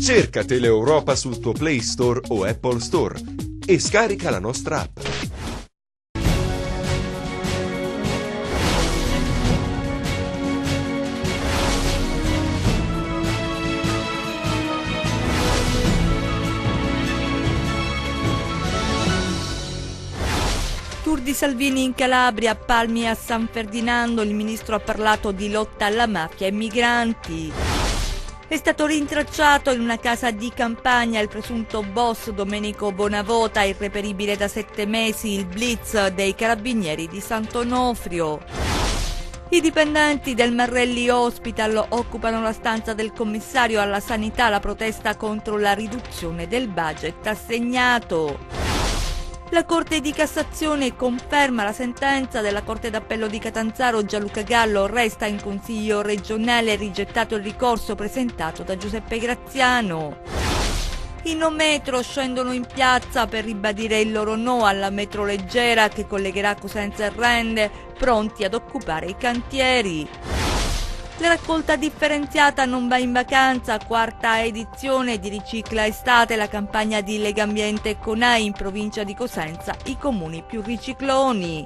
Cerca Teleeuropa sul tuo Play Store o Apple Store e scarica la nostra app. Tour di Salvini in Calabria, a Palmi e a San Ferdinando, il ministro ha parlato di lotta alla mafia e migranti. È stato rintracciato in una casa di campagna il presunto boss Domenico Bonavota, irreperibile da 7 mesi, il blitz dei carabinieri di Sant'Onofrio. I dipendenti del Marrelli Hospital occupano la stanza del commissario alla sanità, la protesta contro la riduzione del budget assegnato. La Corte di Cassazione conferma la sentenza della Corte d'Appello di Catanzaro. Gianluca Gallo resta in Consiglio regionale, rigettato il ricorso presentato da Giuseppe Graziano. I no metro scendono in piazza per ribadire il loro no alla metro leggera che collegherà Cosenza e Rende, pronti ad occupare i cantieri. La raccolta differenziata non va in vacanza, 4ª edizione di Ricicla Estate, la campagna di Legambiente e Conai in provincia di Cosenza, i comuni più ricicloni.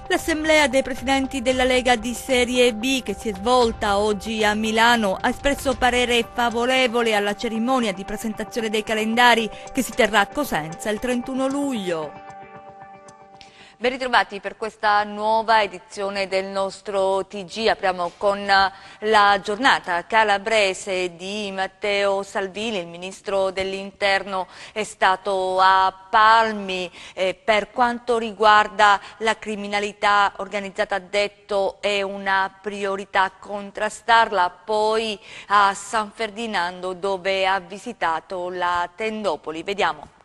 L'assemblea dei presidenti della Lega di Serie B, che si è svolta oggi a Milano, ha espresso parere favorevole alla cerimonia di presentazione dei calendari che si terrà a Cosenza il 31 luglio. Ben ritrovati per questa nuova edizione del nostro TG. Apriamo con la giornata calabrese di Matteo Salvini. Il ministro dell'Interno è stato a Palmi. Per quanto riguarda la criminalità organizzata, ha detto è una priorità contrastarla. Poi a San Ferdinando, dove ha visitato la tendopoli. Vediamo.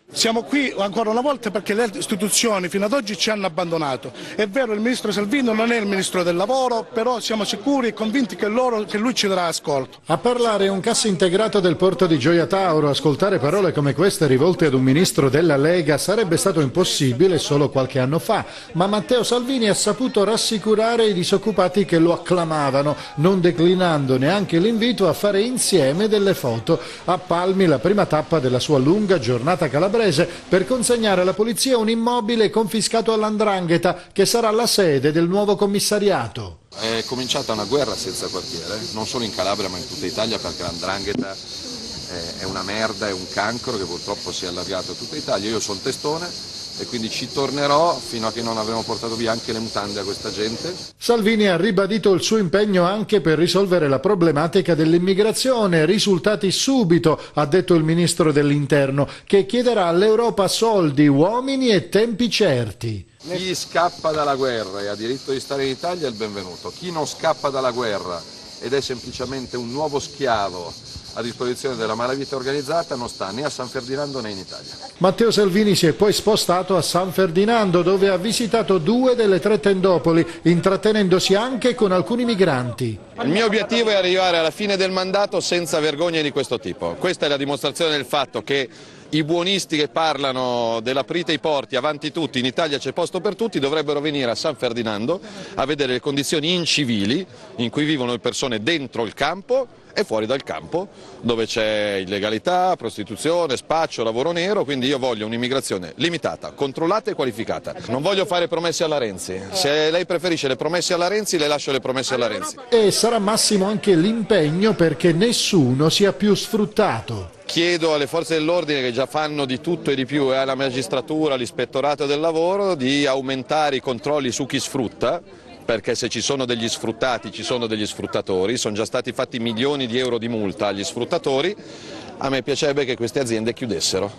Siamo qui ancora una volta perché le istituzioni fino ad oggi ci hanno abbandonato. È vero, il ministro Salvini non è il ministro del lavoro, però siamo sicuri e convinti che lui ci darà ascolto. A parlare un cassa integrato del porto di Gioia Tauro, ascoltare parole come queste rivolte ad un ministro della Lega sarebbe stato impossibile solo qualche anno fa, ma Matteo Salvini ha saputo rassicurare i disoccupati che lo acclamavano, non declinando neanche l'invito a fare insieme delle foto. A Palmi la prima tappa della sua lunga giornata calabrese per consegnare alla polizia un immobile confiscato all''ndrangheta che sarà la sede del nuovo commissariato. È cominciata una guerra senza quartiere, non solo in Calabria ma in tutta Italia, perché l''ndrangheta è una merda, è un cancro che purtroppo si è allargato a tutta Italia. Io sono testone e quindi ci tornerò fino a che non avremo portato via anche le mutande a questa gente. Salvini ha ribadito il suo impegno anche per risolvere la problematica dell'immigrazione. Risultati subito, ha detto il ministro dell'Interno, che chiederà all'Europa soldi, uomini e tempi certi. Chi scappa dalla guerra e ha diritto di stare in Italia è il benvenuto. Chi non scappa dalla guerra ed è semplicemente un nuovo schiavo a disposizione della malavita organizzata non sta né a San Ferdinando né in Italia. Matteo Salvini si è poi spostato a San Ferdinando, dove ha visitato 2 delle 3 tendopoli, intrattenendosi anche con alcuni migranti. Il mio obiettivo è arrivare alla fine del mandato senza vergogne di questo tipo. Questa è la dimostrazione del fatto che i buonisti che parlano dell'aprite i porti, avanti tutti, in Italia c'è posto per tutti, dovrebbero venire a San Ferdinando a vedere le condizioni incivili in cui vivono le persone dentro il campo e fuori dal campo, dove c'è illegalità, prostituzione, spaccio, lavoro nero. Quindi io voglio un'immigrazione limitata, controllata e qualificata. Non voglio fare promesse alla Renzi. Se lei preferisce le promesse alla Renzi, le lascio le promesse alla Renzi. E sarà massimo anche l'impegno perché nessuno sia più sfruttato. Chiedo alle forze dell'ordine, che già fanno di tutto e di più, e alla magistratura, all'ispettorato del lavoro, di aumentare i controlli su chi sfrutta, perché se ci sono degli sfruttati ci sono degli sfruttatori. Sono già stati fatti milioni di euro di multa agli sfruttatori. A me piacerebbe che queste aziende chiudessero,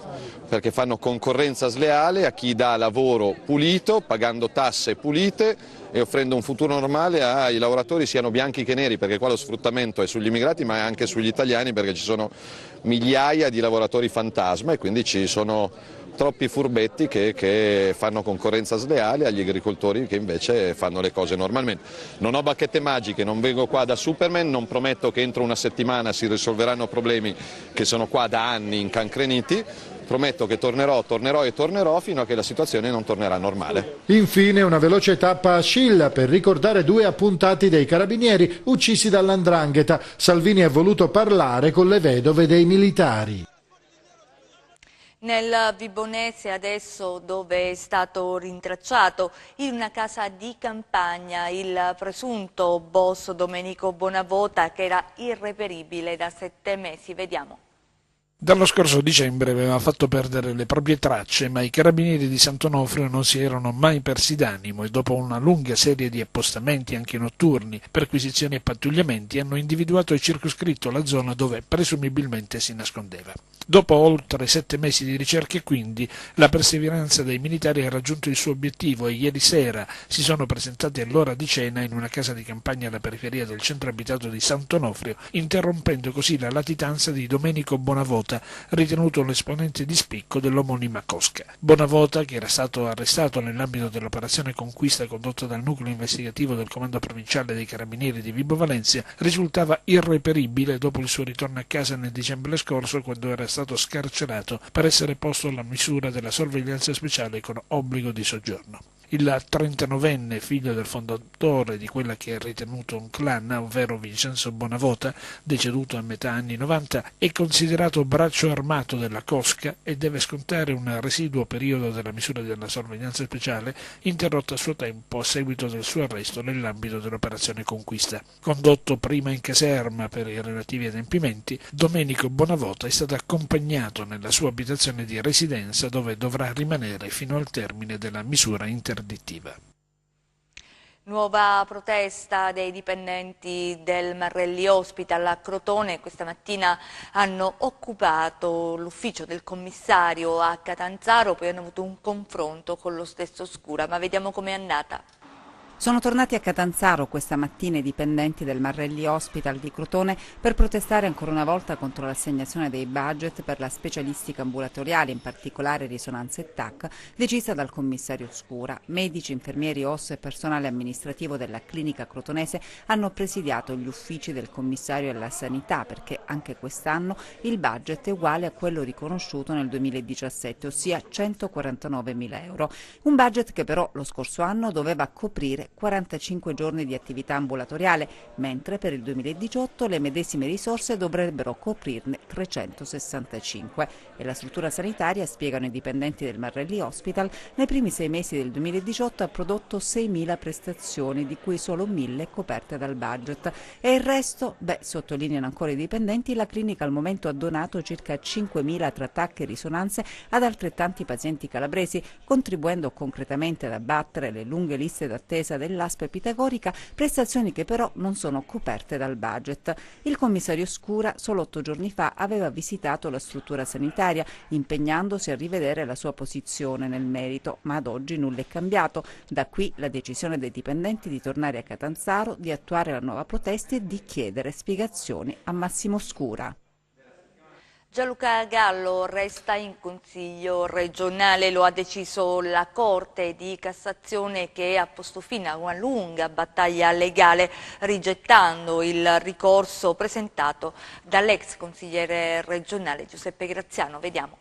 perché fanno concorrenza sleale a chi dà lavoro pulito, pagando tasse pulite e offrendo un futuro normale ai lavoratori, siano bianchi che neri, perché qua lo sfruttamento è sugli immigrati ma è anche sugli italiani, perché ci sono migliaia di lavoratori fantasma e quindi ci sono troppi furbetti che fanno concorrenza sleale agli agricoltori che invece fanno le cose normalmente. Non ho bacchette magiche, non vengo qua da Superman, non prometto che entro una settimana si risolveranno problemi che sono qua da anni incancreniti, prometto che tornerò e tornerò fino a che la situazione non tornerà normale. Infine una veloce tappa a Scilla per ricordare 2 appuntati dei carabinieri uccisi dall''ndrangheta. Salvini ha voluto parlare con le vedove dei militari. Nel Vibonese adesso, dove è stato rintracciato in una casa di campagna il presunto boss Domenico Bonavota, che era irreperibile da 7 mesi, vediamo. Dallo scorso dicembre aveva fatto perdere le proprie tracce, ma i carabinieri di Sant'Onofrio non si erano mai persi d'animo e dopo una lunga serie di appostamenti anche notturni, perquisizioni e pattugliamenti hanno individuato e circoscritto la zona dove presumibilmente si nascondeva. Dopo oltre 7 mesi di ricerche, quindi, la perseveranza dei militari ha raggiunto il suo obiettivo e ieri sera si sono presentati all'ora di cena in una casa di campagna alla periferia del centro abitato di Sant'Onofrio, interrompendo così la latitanza di Domenico Bonavota, ritenuto l'esponente di spicco dell'omonima cosca. Bonavota, che era stato arrestato nell'ambito dell'operazione Conquista condotta dal nucleo investigativo del Comando Provinciale dei Carabinieri di Vibo Valentia, risultava irreperibile dopo il suo ritorno a casa nel dicembre scorso, quando era stato scarcerato per essere posto alla misura della sorveglianza speciale con obbligo di soggiorno. Il 39enne, figlio del fondatore di quella che è ritenuto un clan, ovvero Vincenzo Bonavota, deceduto a metà anni 90, è considerato braccio armato della cosca e deve scontare un residuo periodo della misura della sorveglianza speciale, interrotta a suo tempo a seguito del suo arresto nell'ambito dell'operazione Conquista. Condotto prima in caserma per i relativi adempimenti, Domenico Bonavota è stato accompagnato nella sua abitazione di residenza, dove dovrà rimanere fino al termine della misura interdittiva. Nuova protesta dei dipendenti del Marrelli Hospital a Crotone. Questa mattina hanno occupato l'ufficio del commissario a Catanzaro, poi hanno avuto un confronto con lo stesso Scura, ma vediamo com'è andata. Sono tornati a Catanzaro questa mattina i dipendenti del Marrelli Hospital di Crotone per protestare ancora una volta contro l'assegnazione dei budget per la specialistica ambulatoriale, in particolare risonanza e TAC, decisa dal commissario Scura. Medici, infermieri, OSS e personale amministrativo della clinica crotonese hanno presidiato gli uffici del commissario alla sanità perché anche quest'anno il budget è uguale a quello riconosciuto nel 2017, ossia 149.000 euro. Un budget che però lo scorso anno doveva coprire 45 giorni di attività ambulatoriale, mentre per il 2018 le medesime risorse dovrebbero coprirne 365. E la struttura sanitaria, spiegano i dipendenti del Marrelli Hospital, nei primi 6 mesi del 2018 ha prodotto 6.000 prestazioni, di cui solo 1.000 coperte dal budget. E il resto? Sottolineano ancora i dipendenti, la clinica al momento ha donato circa 5.000 tra TAC e risonanze ad altrettanti pazienti calabresi, contribuendo concretamente ad abbattere le lunghe liste d'attesa dell'ASP pitagorica, prestazioni che però non sono coperte dal budget. Il commissario Scura solo 8 giorni fa aveva visitato la struttura sanitaria, impegnandosi a rivedere la sua posizione nel merito, ma ad oggi nulla è cambiato. Da qui la decisione dei dipendenti di tornare a Catanzaro, di attuare la nuova protesta e di chiedere spiegazioni a Massimo Scura. Gianluca Gallo resta in Consiglio regionale, lo ha deciso la Corte di Cassazione, che ha posto fine a una lunga battaglia legale rigettando il ricorso presentato dall'ex consigliere regionale Giuseppe Graziano. Vediamo.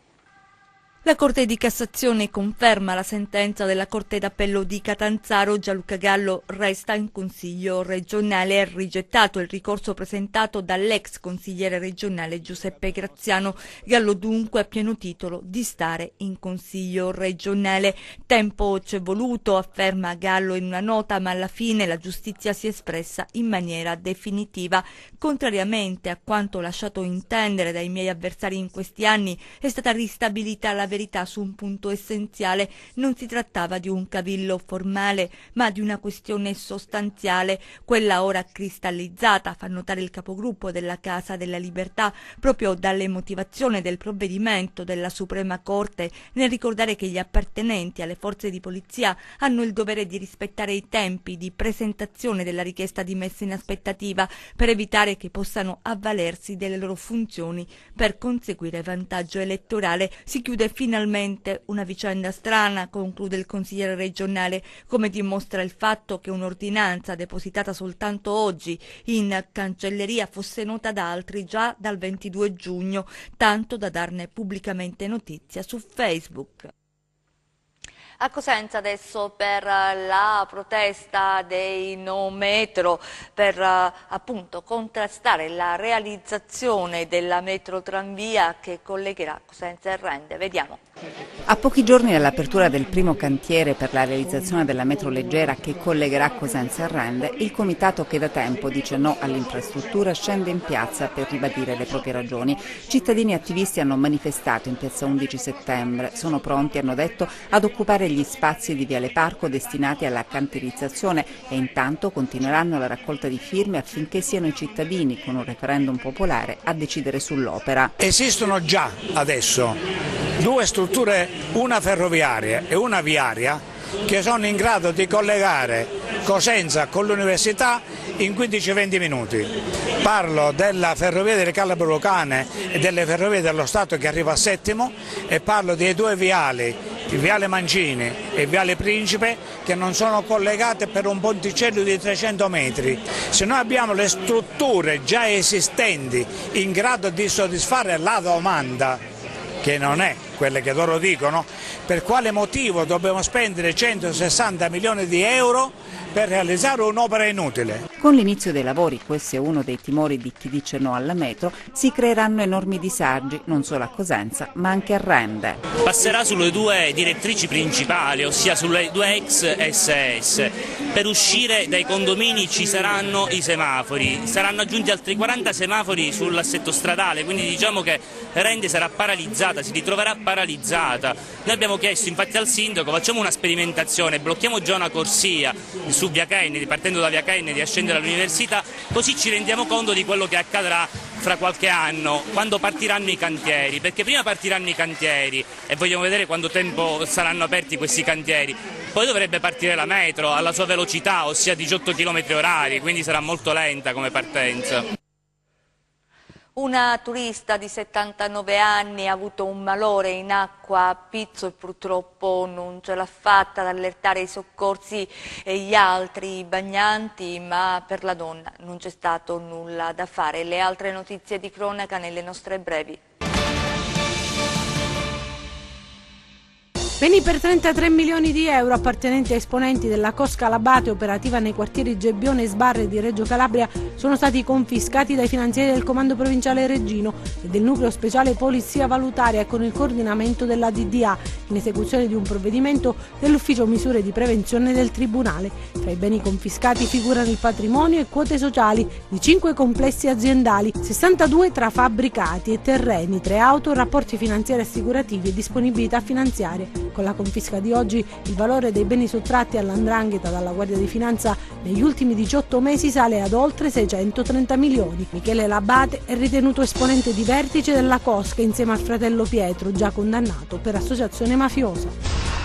La Corte di Cassazione conferma la sentenza della Corte d'Appello di Catanzaro. Gianluca Gallo resta in Consiglio regionale. Ha rigettato il ricorso presentato dall'ex consigliere regionale Giuseppe Graziano. Gallo dunque ha pieno titolo di stare in Consiglio regionale. Tempo c'è voluto, afferma Gallo in una nota, ma alla fine la giustizia si è espressa in maniera definitiva. Contrariamente a quanto lasciato intendere dai miei avversari in questi anni, è stata ristabilita la verità su un punto essenziale. Non si trattava di un cavillo formale, ma di una questione sostanziale, quella ora cristallizzata, fa notare il capogruppo della Casa della Libertà, proprio dalle motivazioni del provvedimento della Suprema Corte, nel ricordare che gli appartenenti alle forze di polizia hanno il dovere di rispettare i tempi di presentazione della richiesta di messa in aspettativa per evitare che possano avvalersi delle loro funzioni per conseguire vantaggio elettorale. Si chiude Finalmente una vicenda strana, conclude il consigliere regionale, come dimostra il fatto che un'ordinanza depositata soltanto oggi in cancelleria fosse nota da altri già dal 22 giugno, tanto da darne pubblicamente notizia su Facebook. A Cosenza adesso per la protesta dei no metro, per appunto contrastare la realizzazione della metrotranvia che collegherà Cosenza e Rende. Vediamo. A pochi giorni dall'apertura del primo cantiere per la realizzazione della metro leggera che collegherà Cosenza e Rende, il comitato che da tempo dice no all'infrastruttura scende in piazza per ribadire le proprie ragioni. Cittadini e attivisti hanno manifestato in piazza 11 settembre, sono pronti, hanno detto, ad occupare gli spazi di Viale Parco destinati alla cantierizzazione e intanto continueranno la raccolta di firme affinché siano i cittadini, con un referendum popolare, a decidere sull'opera. Esistono già adesso due strutture, una ferroviaria e una viaria, che sono in grado di collegare Cosenza con l'università in 15-20 minuti. Parlo della ferrovia delle Calabre Lucane e delle ferrovie dello Stato che arriva a Settimo, e parlo dei due viali, il viale Mancini e il viale Principe, che non sono collegate per un ponticello di 300 metri. Se noi abbiamo le strutture già esistenti in grado di soddisfare la domanda, che non è quelle che loro dicono, per quale motivo dobbiamo spendere 160 milioni di euro per realizzare un'opera inutile? Con l'inizio dei lavori, questo è uno dei timori di chi dice no alla metro, si creeranno enormi disagi, non solo a Cosenza ma anche a Rende. Passerà sulle due direttrici principali, ossia sulle due ex SS. Per uscire dai condomini ci saranno i semafori, saranno aggiunti altri 40 semafori sull'assetto stradale, quindi diciamo che Rende sarà paralizzata, si ritroverà paralizzata. Noi abbiamo chiesto infatti al sindaco, facciamo una sperimentazione, blocchiamo già una corsia su Via Kennedy, partendo da Via Kennedy a scendere all'università, così ci rendiamo conto di quello che accadrà fra qualche anno, quando partiranno i cantieri, perché prima partiranno i cantieri e vogliamo vedere quanto tempo saranno aperti questi cantieri, poi dovrebbe partire la metro alla sua velocità, ossia 18 km/h, quindi sarà molto lenta come partenza. Una turista di 79 anni ha avuto un malore in acqua a Pizzo e purtroppo non ce l'ha fatta ad allertare i soccorsi e gli altri bagnanti, ma per la donna non c'è stato nulla da fare. Le altre notizie di cronaca nelle nostre brevi. Beni per 33 milioni di euro appartenenti a esponenti della Cosca Labate operativa nei quartieri Gebbione e Sbarre di Reggio Calabria sono stati confiscati dai finanzieri del Comando Provinciale Reggino e del Nucleo Speciale Polizia Valutaria con il coordinamento della DDA in esecuzione di un provvedimento dell'Ufficio Misure di Prevenzione del Tribunale. Tra i beni confiscati figurano il patrimonio e quote sociali di 5 complessi aziendali, 62 tra fabbricati e terreni, 3 auto, rapporti finanziari assicurativi e disponibilità finanziarie. Con la confisca di oggi il valore dei beni sottratti all''ndrangheta dalla Guardia di Finanza negli ultimi 18 mesi sale ad oltre 630 milioni. Michele Labate è ritenuto esponente di vertice della Cosca insieme al fratello Pietro, già condannato per associazione mafiosa.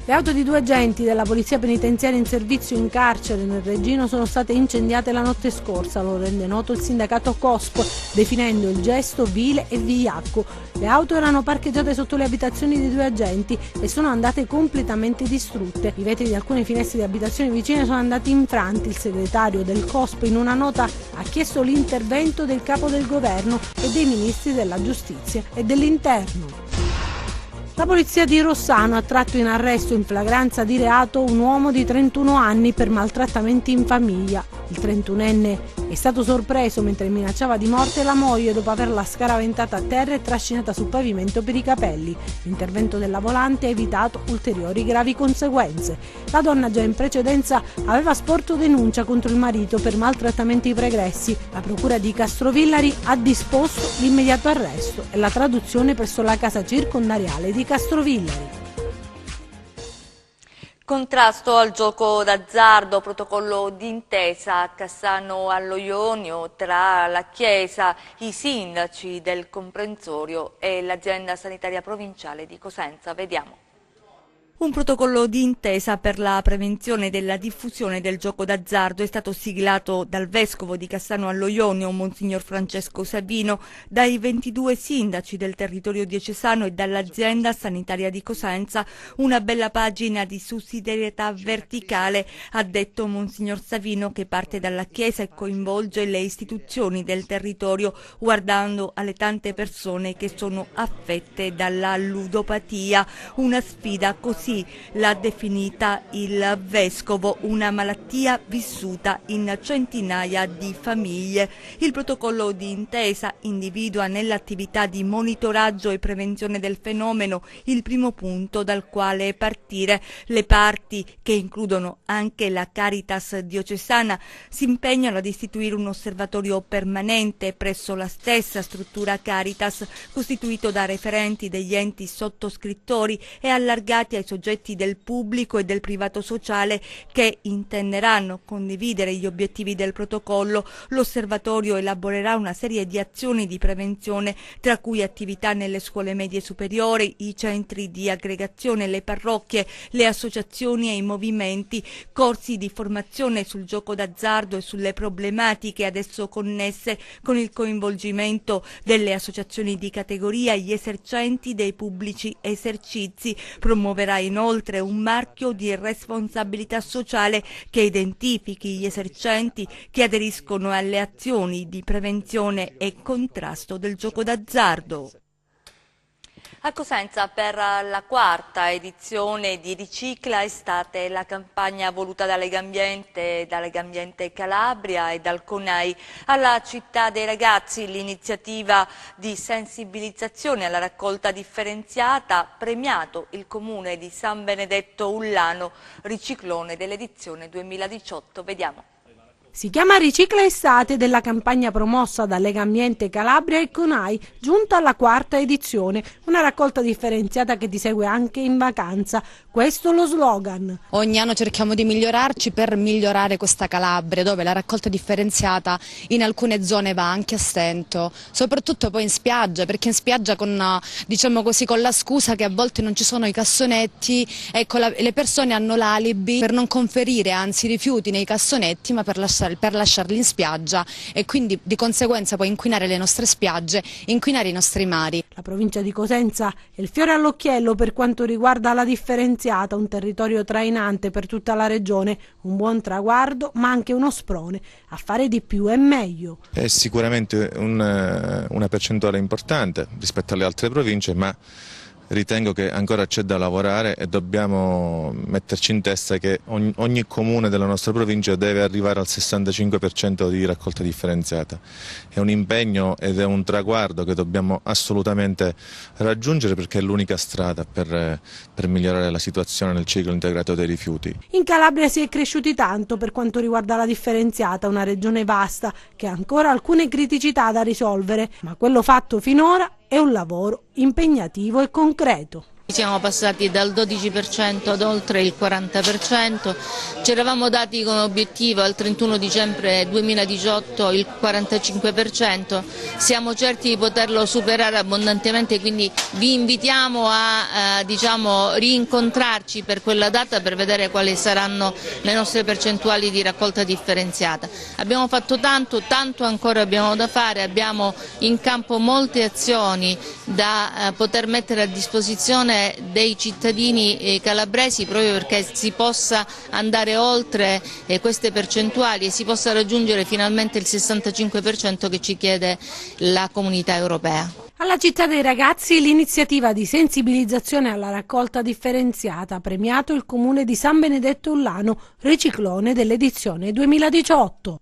Le auto di 2 agenti della Polizia Penitenziaria in servizio in carcere nel Reggino sono state incendiate la notte scorsa, lo rende noto il sindacato COSP, definendo il gesto vile e vigliacco. Le auto erano parcheggiate sotto le abitazioni dei 2 agenti e sono andate completamente distrutte. I vetri di alcune finestre di abitazioni vicine sono andati infranti. Il segretario del COSP in una nota ha chiesto l'intervento del capo del governo e dei ministri della giustizia e dell'interno. La polizia di Rossano ha tratto in arresto in flagranza di reato un uomo di 31 anni per maltrattamenti in famiglia. Il 31enne è stato sorpreso mentre minacciava di morte la moglie dopo averla scaraventata a terra e trascinata sul pavimento per i capelli. L'intervento della volante ha evitato ulteriori gravi conseguenze. La donna già in precedenza aveva sporto denuncia contro il marito per maltrattamenti pregressi. La procura di Castrovillari ha disposto l'immediato arresto e la traduzione presso la casa circondariale di Castrovillari. Contrasto al gioco d'azzardo, protocollo d'intesa a Cassano allo Ionio tra la Chiesa, i sindaci del comprensorio e l'azienda sanitaria provinciale di Cosenza. Vediamo. Un protocollo di intesa per la prevenzione della diffusione del gioco d'azzardo è stato siglato dal vescovo di Cassano allo Ionio, Monsignor Francesco Savino, dai 22 sindaci del territorio diocesano e dall'azienda sanitaria di Cosenza. Una bella pagina di sussidiarietà verticale, ha detto Monsignor Savino, che parte dalla Chiesa e coinvolge le istituzioni del territorio, guardando alle tante persone che sono affette dalla ludopatia. Una sfida, così l'ha definita il vescovo, una malattia vissuta in centinaia di famiglie. Il protocollo di intesa individua nell'attività di monitoraggio e prevenzione del fenomeno il primo punto dal quale partire. Le parti, che includono anche la Caritas diocesana, si impegnano ad istituire un osservatorio permanente presso la stessa struttura Caritas, costituito da referenti degli enti sottoscrittori e allargati ai soggetti del pubblico e del privato sociale che intenderanno condividere gli obiettivi del protocollo. L'osservatorio elaborerà una serie di azioni di prevenzione, tra cui attività nelle scuole medie superiori, i centri di aggregazione, le parrocchie, le associazioni e i movimenti, corsi di formazione sul gioco d'azzardo e sulle problematiche ad esso connesse, con il coinvolgimento delle associazioni di categoria e gli esercenti dei pubblici esercizi. Promuoverà inoltre un marchio di responsabilità sociale che identifichi gli esercenti che aderiscono alle azioni di prevenzione e contrasto del gioco d'azzardo. A Cosenza, per la quarta edizione di Ricicla Estate, la campagna voluta da Legambiente Calabria e dal CONAI alla città dei ragazzi, l'iniziativa di sensibilizzazione alla raccolta differenziata, premiato il comune di San Benedetto Ullano, riciclone dell'edizione 2018. Vediamo. Si chiama Ricicla Estate della campagna promossa da Legambiente Calabria e CONAI, giunta alla quarta edizione, una raccolta differenziata che ti segue anche in vacanza. Questo è lo slogan. Ogni anno cerchiamo di migliorarci per migliorare questa Calabria, dove la raccolta differenziata in alcune zone va anche a stento, soprattutto poi in spiaggia, perché in spiaggia con, diciamo così, con la scusa che a volte non ci sono i cassonetti, ecco, le persone hanno l'alibi per non conferire, anzi rifiuti nei cassonetti, ma per lasciarli in spiaggia, e quindi di conseguenza poi inquinare le nostre spiagge, inquinare i nostri mari. La provincia di Cosenza è il fiore all'occhiello per quanto riguarda la differenziata, un territorio trainante per tutta la regione, un buon traguardo ma anche uno sprone a fare di più e meglio. È sicuramente una percentuale importante rispetto alle altre province, ma ritengo che ancora c'è da lavorare e dobbiamo metterci in testa che ogni comune della nostra provincia deve arrivare al 65% di raccolta differenziata. È un impegno ed è un traguardo che dobbiamo assolutamente raggiungere, perché è l'unica strada per migliorare la situazione nel ciclo integrato dei rifiuti. In Calabria si è cresciuti tanto per quanto riguarda la differenziata, una regione vasta che ha ancora alcune criticità da risolvere, ma quello fatto finora è un lavoro impegnativo e concreto. Siamo passati dal 12% ad oltre il 40%, ci eravamo dati come obiettivo al 31 dicembre 2018 il 45%, siamo certi di poterlo superare abbondantemente, quindi vi invitiamo a rincontrarci per quella data per vedere quali saranno le nostre percentuali di raccolta differenziata. Abbiamo fatto tanto ancora abbiamo da fare, abbiamo in campo molte azioni da poter mettere a disposizione dei cittadini calabresi, proprio perché si possa andare oltre queste percentuali e si possa raggiungere finalmente il 65% che ci chiede la Comunità Europea. Alla città dei ragazzi l'iniziativa di sensibilizzazione alla raccolta differenziata, premiato il comune di San Benedetto Ullano, riciclone dell'edizione 2018.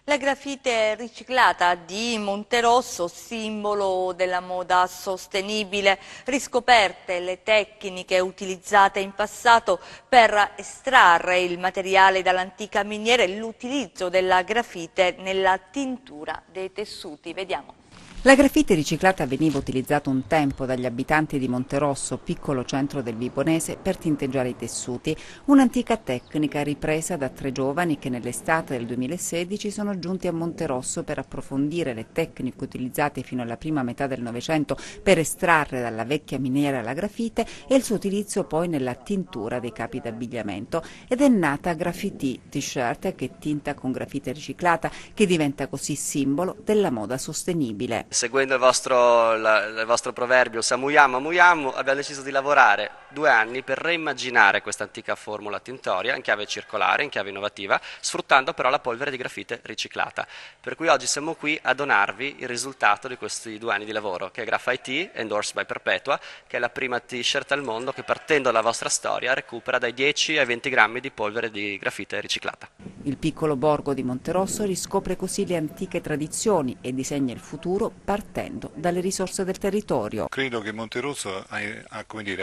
La grafite riciclata di Monterosso, simbolo della moda sostenibile, riscoperte le tecniche utilizzate in passato per estrarre il materiale dall'antica miniera e l'utilizzo della grafite nella tintura dei tessuti. Vediamo. La grafite riciclata veniva utilizzata un tempo dagli abitanti di Monterosso, piccolo centro del Vibonese, per tinteggiare i tessuti, un'antica tecnica ripresa da 3 giovani che nell'estate del 2016 sono giunti a Monterosso per approfondire le tecniche utilizzate fino alla prima metà del Novecento per estrarre dalla vecchia miniera la grafite e il suo utilizzo poi nella tintura dei capi d'abbigliamento. Ed è nata Graffiti T-shirt, che è tinta con grafite riciclata, che diventa così simbolo della moda sostenibile. Seguendo il vostro proverbio Samuyamu Amuyamu, abbiamo deciso di lavorare 2 anni per reimmaginare questa antica formula tintoria in chiave circolare, in chiave innovativa, sfruttando però la polvere di grafite riciclata. Per cui oggi siamo qui a donarvi il risultato di questi 2 anni di lavoro, che è Graffiti, endorsed by Perpetua, che è la prima t-shirt al mondo che, partendo dalla vostra storia, recupera dai 10 ai 20 grammi di polvere di grafite riciclata. Il piccolo borgo di Monterosso riscopre così le antiche tradizioni e disegna il futuro partendo dalle risorse del territorio. Credo che Monterosso ha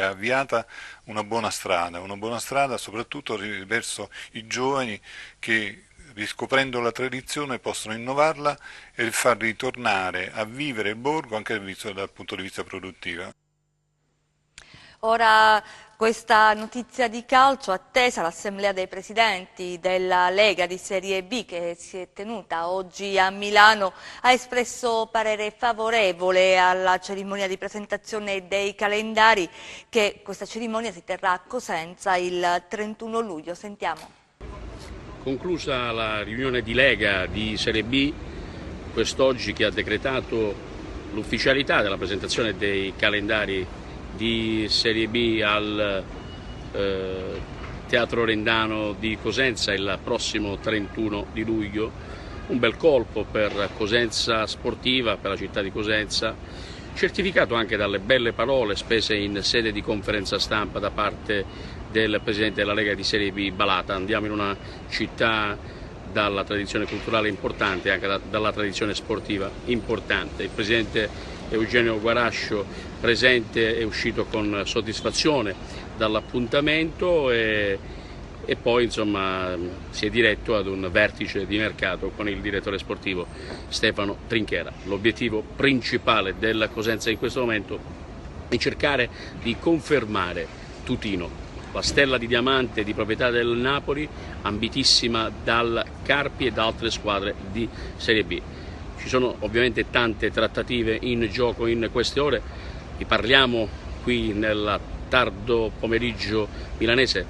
avviata una buona strada soprattutto verso i giovani che, riscoprendo la tradizione, possono innovarla e far ritornare a vivere il borgo anche dal punto di vista produttivo. Ora questa notizia di calcio, attesa l'assemblea dei presidenti della Lega di Serie B che si è tenuta oggi a Milano, ha espresso parere favorevole alla cerimonia di presentazione dei calendari, che questa cerimonia si terrà a Cosenza il 31 luglio. Sentiamo. Conclusa la riunione di Lega di Serie B, quest'oggi, che ha decretato l'ufficialità della presentazione dei calendari di Serie B al Teatro Rendano di Cosenza il prossimo 31 di luglio. Un bel colpo per Cosenza Sportiva, per la città di Cosenza, certificato anche dalle belle parole spese in sede di conferenza stampa da parte del presidente della Lega di Serie B Balata. Andiamo in una città dalla tradizione culturale importante e anche dalla tradizione sportiva importante. Il presidente Eugenio Guarascio, presente, è uscito con soddisfazione dall'appuntamento e poi insomma si è diretto ad un vertice di mercato con il direttore sportivo Stefano Trinchera. L'obiettivo principale della Cosenza in questo momento è cercare di confermare Tutino, la stella di diamante di proprietà del Napoli, ambitissima dal Carpi e da altre squadre di Serie B. Ci sono ovviamente tante trattative in gioco in queste ore, vi parliamo qui nel tardo pomeriggio milanese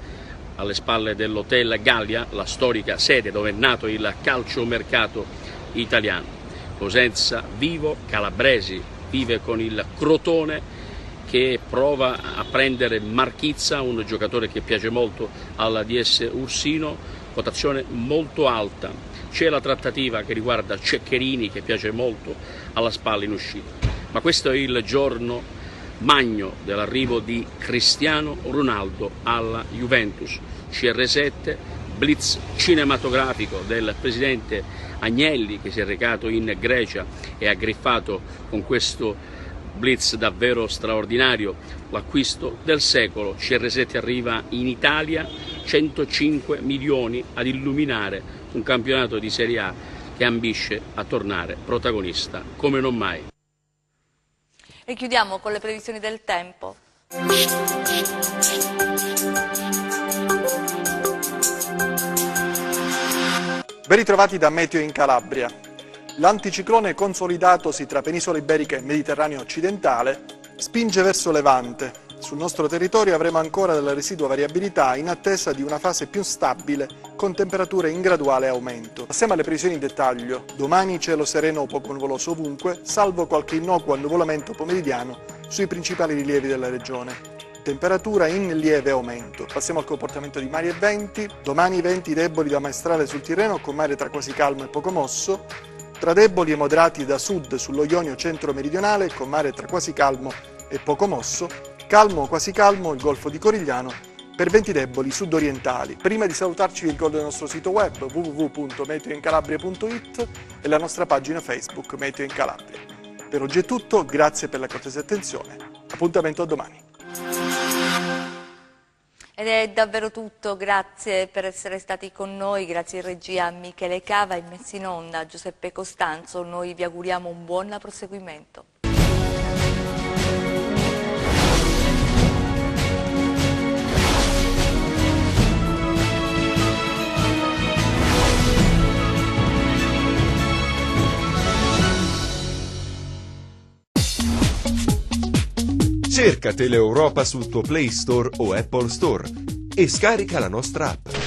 alle spalle dell'Hotel Gallia, la storica sede dove è nato il calciomercato italiano. Cosenza vivo, Calabresi vive con il Crotone che prova a prendere Marchizza, un giocatore che piace molto alla DS Ursino, quotazione molto alta. C'è la trattativa che riguarda Ceccherini, che piace molto alla Spalla in uscita. Ma questo è il giorno magno dell'arrivo di Cristiano Ronaldo alla Juventus. CR7, blitz cinematografico del presidente Agnelli, che si è recato in Grecia e ha griffato con questo blitz davvero straordinario l'acquisto del secolo. CR7 arriva in Italia, 105 milioni ad illuminare un campionato di Serie A che ambisce a tornare protagonista come non mai. E chiudiamo con le previsioni del tempo. Ben ritrovati da Meteo in Calabria. L'anticiclone consolidatosi tra penisola iberica e Mediterraneo occidentale spinge verso levante. Sul nostro territorio avremo ancora della residua variabilità in attesa di una fase più stabile con temperature in graduale aumento. Passiamo alle previsioni in dettaglio. Domani cielo sereno o poco nuvoloso ovunque, salvo qualche innocuo annuvolamento pomeridiano sui principali rilievi della regione. Temperatura in lieve aumento. Passiamo al comportamento di mari e venti. Domani venti deboli da maestrale sul Tirreno con mare tra quasi calmo e poco mosso, tra deboli e moderati da sud sullo Ionio centro-meridionale con mare tra quasi calmo e poco mosso, calmo o quasi calmo il Golfo di Corigliano per venti deboli sud-orientali. Prima di salutarci vi ricordo il nostro sito web www.meteoincalabria.it e la nostra pagina Facebook Meteo in Calabria. Per oggi è tutto, grazie per la cortese attenzione, appuntamento a domani. Ed è davvero tutto, grazie per essere stati con noi, grazie in regia a Michele Cava e messo in onda Giuseppe Costanzo. Noi vi auguriamo un buon proseguimento. Cerca Teleeuropa sul tuo Play Store o Apple Store e scarica la nostra app.